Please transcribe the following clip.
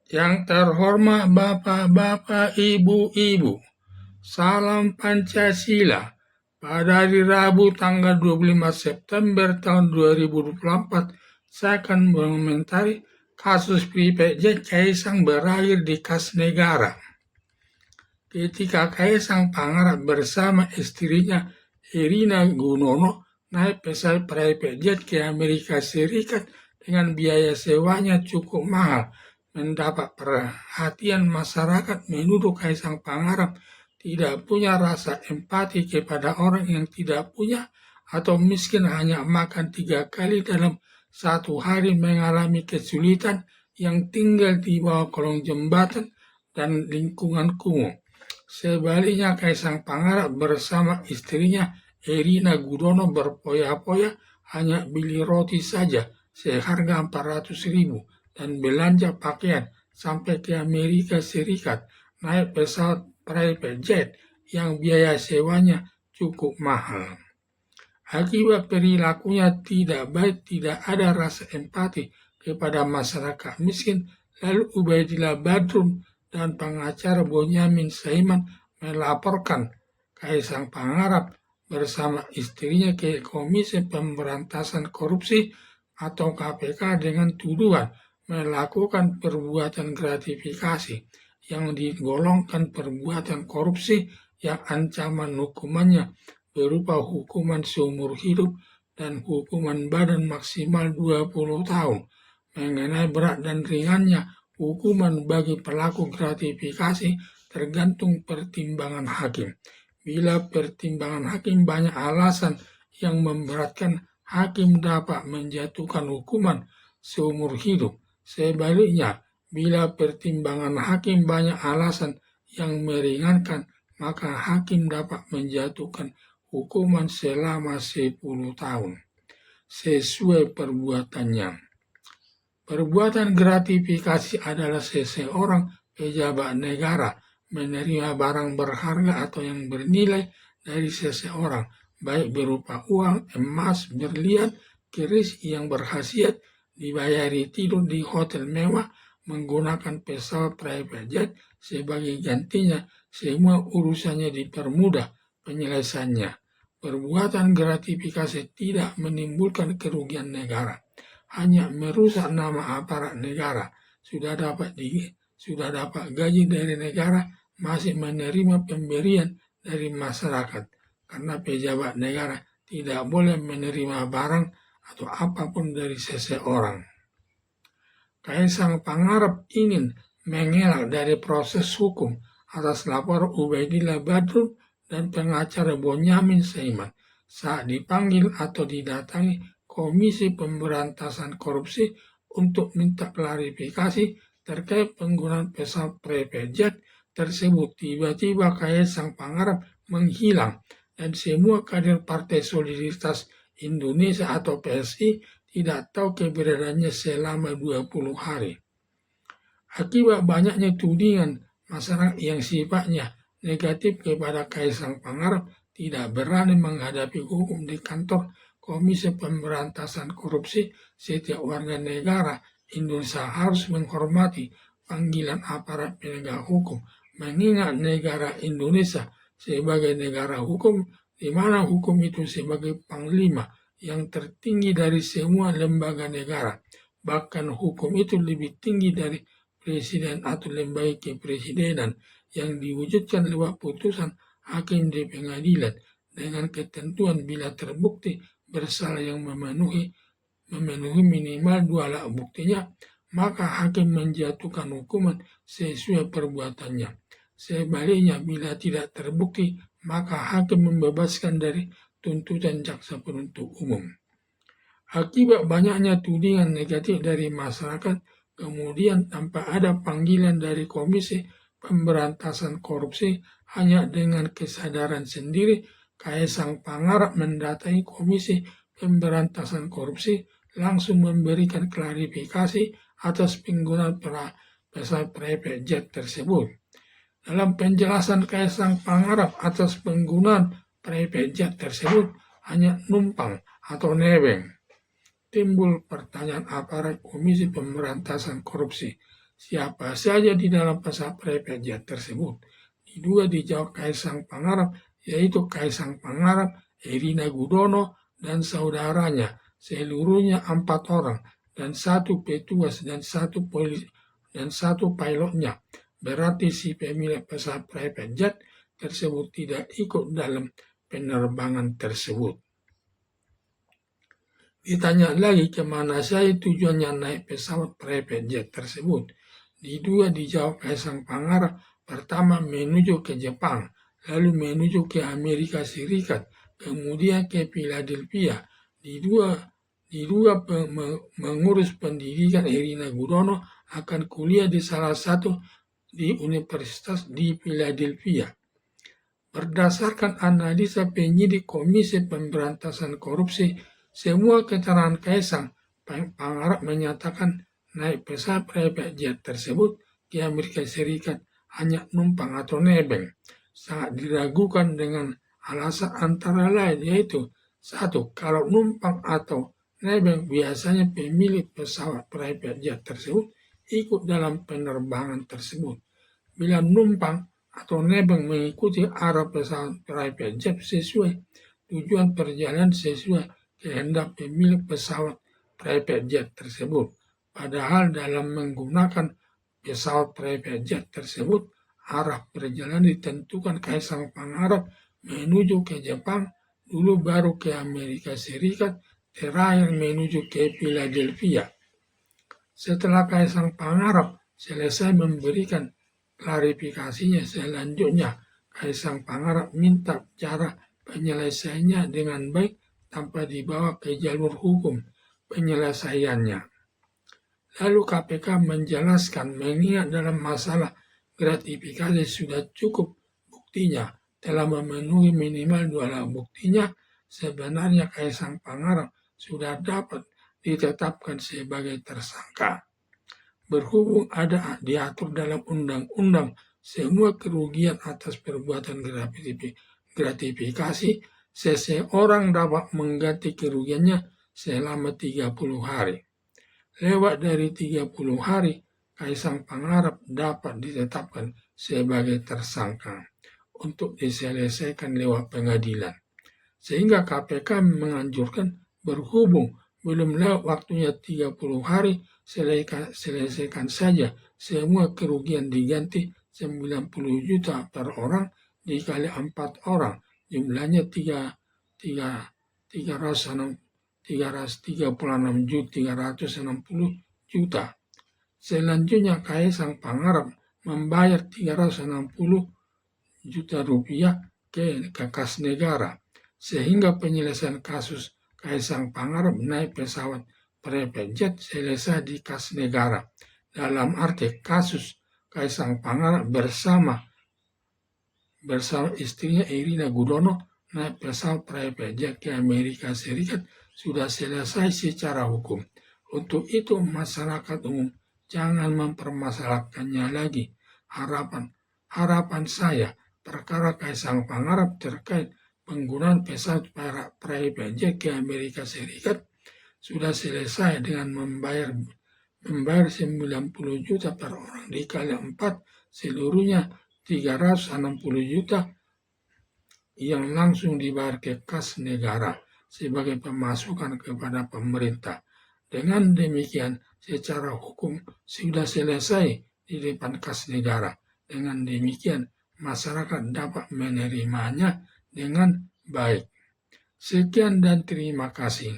Yang terhormat Bapak-Bapak, Ibu-Ibu, salam Pancasila. Pada hari Rabu tanggal 25 September tahun 2024, saya akan mengomentari kasus Pripyat Kaisang berakhir di kas negara. Ketika Kaisang Pangarap bersama istrinya Irina Gununo naik pesawat private jet ke Amerika Serikat dengan biaya sewanya cukup mahal, mendapat perhatian masyarakat menuduh Kaisang Pangarap tidak punya rasa empati kepada orang yang tidak punya atau miskin hanya makan 3 kali dalam satu hari mengalami kesulitan yang tinggal di bawah kolong jembatan dan lingkungan kumuh. Sebaliknya Kaisang Pangarap bersama istrinya Irina Gudono berpoya-poya hanya beli roti saja seharga 400.000 dan belanja pakaian sampai ke Amerika Serikat naik pesawat private jet yang biaya sewanya cukup mahal. Akibat perilakunya tidak baik, tidak ada rasa empati kepada masyarakat miskin, lalu Ubaidillah Badrun dan pengacara Bonyamin Saiman melaporkan Kaisang Pangarap bersama istrinya ke Komisi Pemberantasan Korupsi atau KPK dengan tuduhan melakukan perbuatan gratifikasi yang digolongkan perbuatan korupsi yang ancaman hukumannya berupa hukuman seumur hidup dan hukuman badan maksimal 20 tahun. Mengenai berat dan ringannya hukuman bagi pelaku gratifikasi tergantung pertimbangan hakim. Bila pertimbangan hakim banyak alasan yang memberatkan, hakim dapat menjatuhkan hukuman seumur hidup. Sebaliknya, bila pertimbangan hakim banyak alasan yang meringankan, maka hakim dapat menjatuhkan hukuman selama 10 tahun sesuai perbuatannya. Perbuatan gratifikasi adalah seseorang pejabat negara menerima barang berharga atau yang bernilai dari seseorang, baik berupa uang, emas, berlian, keris yang berkhasiat, dibayari tidur di hotel mewah, menggunakan pesawat private jet sebagai gantinya, semua urusannya dipermudah penyelesaiannya. Perbuatan gratifikasi tidak menimbulkan kerugian negara, hanya merusak nama aparat negara. Sudah dapat gaji dari negara, masih menerima pemberian dari masyarakat, karena pejabat negara tidak boleh menerima barang atau apapun dari seseorang. Kaisang Pangarap ingin mengelak dari proses hukum atas laporan Ubaidillah Badrun dan pengacara Bonyamin Saiman saat dipanggil atau didatangi Komisi Pemberantasan Korupsi untuk minta klarifikasi terkait penggunaan pesawat private jet tersebut. Tiba-tiba Kaisang Pangarap menghilang dan semua kader Partai Solidaritas Indonesia atau PSI tidak tahu keberadaannya selama 20 hari. Akibat banyaknya tudingan masyarakat yang sifatnya negatif kepada Kaisang Pangarap tidak berani menghadapi hukum di kantor Komisi Pemberantasan Korupsi. Setiap warga negara Indonesia harus menghormati panggilan aparat penegak hukum, mengingat negara Indonesia sebagai negara hukum, di mana hukum itu sebagai panglima yang tertinggi dari semua lembaga negara. Bahkan hukum itu lebih tinggi dari presiden atau lembaga kepresidenan yang diwujudkan lewat putusan hakim di pengadilan dengan ketentuan bila terbukti bersalah yang memenuhi minimal 2 alat buktinya, maka hakim menjatuhkan hukuman sesuai perbuatannya. Sebaliknya, bila tidak terbukti, maka hakim membebaskan dari tuntutan jaksa penuntut umum. Akibat banyaknya tudingan negatif dari masyarakat, kemudian tanpa ada panggilan dari Komisi Pemberantasan Korupsi, hanya dengan kesadaran sendiri, Kaisang Pangarap mendatangi Komisi Pemberantasan Korupsi langsung memberikan klarifikasi atas penggunaan pesawat private jet tersebut. Dalam penjelasan Kaisang Pangarap atas penggunaan private jet tersebut hanya numpang atau nebeng, timbul pertanyaan aparat Komisi Pemberantasan Korupsi. siapa saja di dalam pesawat private jet tersebut. Diduga dijawab Kaisang Pangarep, yaitu Kaisang Pangarep, Erina Gudono, dan saudaranya, seluruhnya 4 orang, dan 1 petugas dan 1 polisi dan 1 pilotnya. Berarti si pemilik pesawat private jet tersebut tidak ikut dalam penerbangan tersebut. Ditanya lagi kemana saya tujuannya naik pesawat private jet tersebut. Diduga dijawab Kaisang Pangarep, pertama menuju ke Jepang, lalu menuju ke Amerika Serikat, kemudian ke Philadelphia. Diduga mengurus pendidikan Erina Gudono akan kuliah di salah satu di universitas di Philadelphia. Berdasarkan analisa penyidik Komisi Pemberantasan Korupsi, semua keterangan Kaisang Pangarep menyatakan naik pesawat private jet tersebut ke Amerika Serikat hanya numpang atau nebeng. Sangat diragukan dengan alasan antara lain, yaitu 1. Kalau numpang atau nebeng, biasanya pemilik pesawat private jet tersebut ikut dalam penerbangan tersebut. Bila numpang atau nebeng mengikuti arah pesawat private jet sesuai tujuan perjalanan sesuai kehendak pemilik pesawat private jet tersebut. Padahal dalam menggunakan pesawat private jet tersebut, arah perjalanan ditentukan Kaisang Pangarep menuju ke Jepang, dulu baru ke Amerika Serikat, terakhir menuju ke Philadelphia. Setelah Kaisang Pangarep selesai memberikan klarifikasinya, selanjutnya Kaisang Pangarep minta cara penyelesaiannya dengan baik tanpa dibawa ke jalur hukum penyelesaiannya. Lalu KPK menjelaskan mengingat dalam masalah gratifikasi sudah cukup buktinya, telah memenuhi minimal 2 alat buktinya, sebenarnya Kaisang Pangarep sudah dapat ditetapkan sebagai tersangka. Berhubung ada diatur dalam undang-undang semua kerugian atas perbuatan gratifikasi, seseorang dapat mengganti kerugiannya selama 30 hari. Lewat dari 30 hari, Kaisang Pangarep dapat ditetapkan sebagai tersangka untuk diselesaikan lewat pengadilan. Sehingga KPK menganjurkan berhubung belum lewat waktunya 30 hari, selesaikan saja semua kerugian diganti 90 juta per orang dikali 4 orang. Jumlahnya 336 juta. Selanjutnya Kaisang Pangarep membayar 360 juta rupiah ke kas negara, sehingga penyelesaian kasus Kaisang Pangarep naik pesawat private jet selesai di kas negara. Dalam arti kasus Kaisang Pangarep bersama istrinya Erina Gudono naik pesawat private jet ke Amerika Serikat sudah selesai secara hukum. Untuk itu masyarakat umum jangan mempermasalahkannya lagi. Harapan saya, perkara Kaisang Pangarep terkait penggunaan pesawat private jet ke Amerika Serikat sudah selesai dengan membayar 90 juta per orang dikali 4, seluruhnya 360 juta yang langsung dibayar ke kas negara sebagai pemasukan kepada pemerintah. Dengan demikian, secara hukum sudah selesai di depan kas negara. Dengan demikian, masyarakat dapat menerimanya dengan baik. Sekian dan terima kasih.